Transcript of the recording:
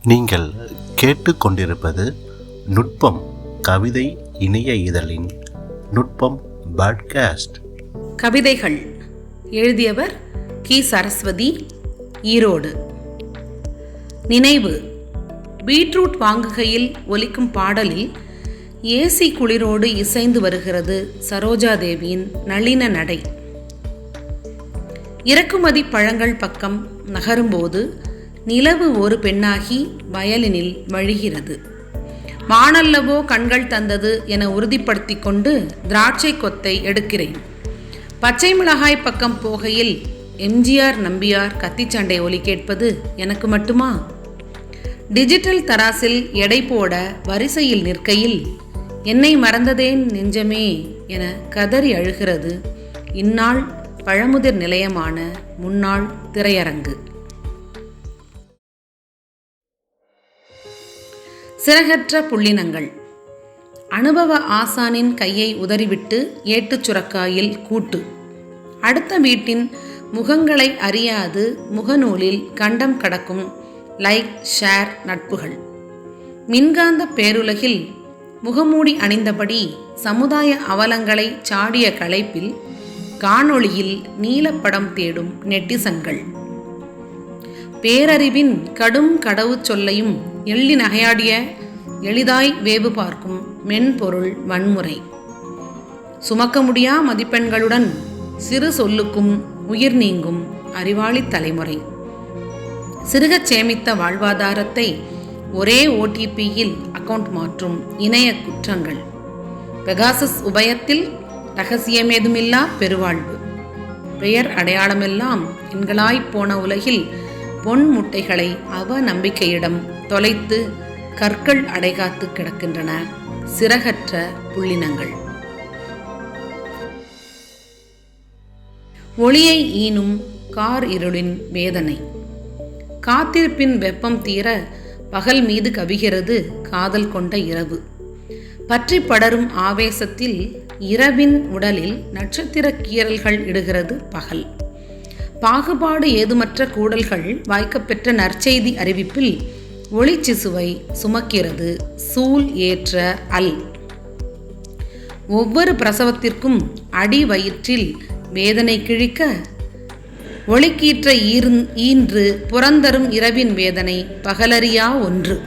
நீங்கள் கேட்டுக்கொண்டிருப்பது நுட்பம் கவிதை இணைய இதழின் நுட்பம் பாட்காஸ்ட். கவிதைகள் எழுதியவர் கி. சரஸ்வதி, ஈரோடு. நினைவு. பீட்ரூட் வாங்குகையில் ஒலிக்கும் பாடலில் ஏசி குளிரோடு இசைந்து வருகிறது சரோஜாதேவியின் நளின நடை. இறக்குமதி பழங்கள் பக்கம் நகரும்போது நிலவு ஒரு பெண்ணாகி வயலினில் வழிகிறது. வானல்லவோ கண்கள் தந்தது என உறுதிப்படுத்தி கொண்டு திராட்சை கொத்தை எடுக்கிறேன். பச்சை மிளகாய் பக்கம் போகையில் எம்ஜிஆர் நம்பியார் கத்திச்சண்டை ஒலி கேட்பது எனக்கு மட்டுமா? டிஜிட்டல் தராசில் எடை போட வரிசையில் நிற்கையில் என்னை மறந்ததேன் நெஞ்சமே என கதறி அழுகிறது இந்நாள் பழமுதிர் நிலையமான முன்னாள் திரையரங்கு. சிறகற்ற புள்ளினங்கள். அனுபவ ஆசானின் கையை உதறிவிட்டு ஏட்டுச் சுரக்காயில் கூட்டு. அடுத்த வீட்டின் முகங்களை அறியாது முகநூலில் கண்டம் கடக்கும் லைக் ஷேர் நட்புகள். மின்காந்த பேருலகில் முகமூடி அணிந்தபடி சமுதாய அவலங்களை சாடிய களைப்பில் காணொளியில் நீலப்படம் தேடும் நெட்டிசன்கள். பேரறிவின் கடும் கடவுச் சொல்லையும் எள்ளி நகையாடிய எளிதாய் வேவு பார்க்கும் மென்பொருள் வன்முறை. சுமக்க முடியா மதிப்பெண்களுடன் சிறு சொல்லுக்கும் உயிர் நீங்கும் அறிவாளி தலைமுறை. சிறுகச் சேமித்த வாழ்வாதாரத்தை ஒரே ஓடிபியில் அக்கவுண்ட் மாற்றும் இணைய குற்றங்கள். பெகாசஸ் உபயத்தில் ரகசியமேதுமில்லா பெருவாழ்வு. பெயர் அடையாளமெல்லாம் எண்களாய்ப் போன உலகில் பொன் முட்டைகளை அவ நம்பிக்கையிடம் தொலைத்து கற்கள் அடைகாத்து கிடக்கின்றன சிறகற்ற புள்ளினங்கள். ஒளியை ஈனும் கார் இருளின் வேதனை. காத்திருப்பின் வெப்பம் தீர பகல் மீது கவிகிறது காதல் கொண்ட இரவு. பற்றி படரும் ஆவேசத்தில் இரவின் உடலில் நட்சத்திர கீறல்கள் இடுகிறது பகல். பாகுபாடு ஏதுமற்ற கூடல்கள் வாய்க்கப்பெற்ற நற்செய்தி அறிவிப்பில் ஒளிச்சிசுவை சுமக்கிறது சூல் ஏற்ற அல். ஒவ்வொரு பிரசவத்திற்கும் அடி வயிற்றில் வேதனை கிழிக்க ஒளிக்கீற்ற ஈன்று புறந்தரும் இரவின் வேதனை பகலறியா ஒன்று.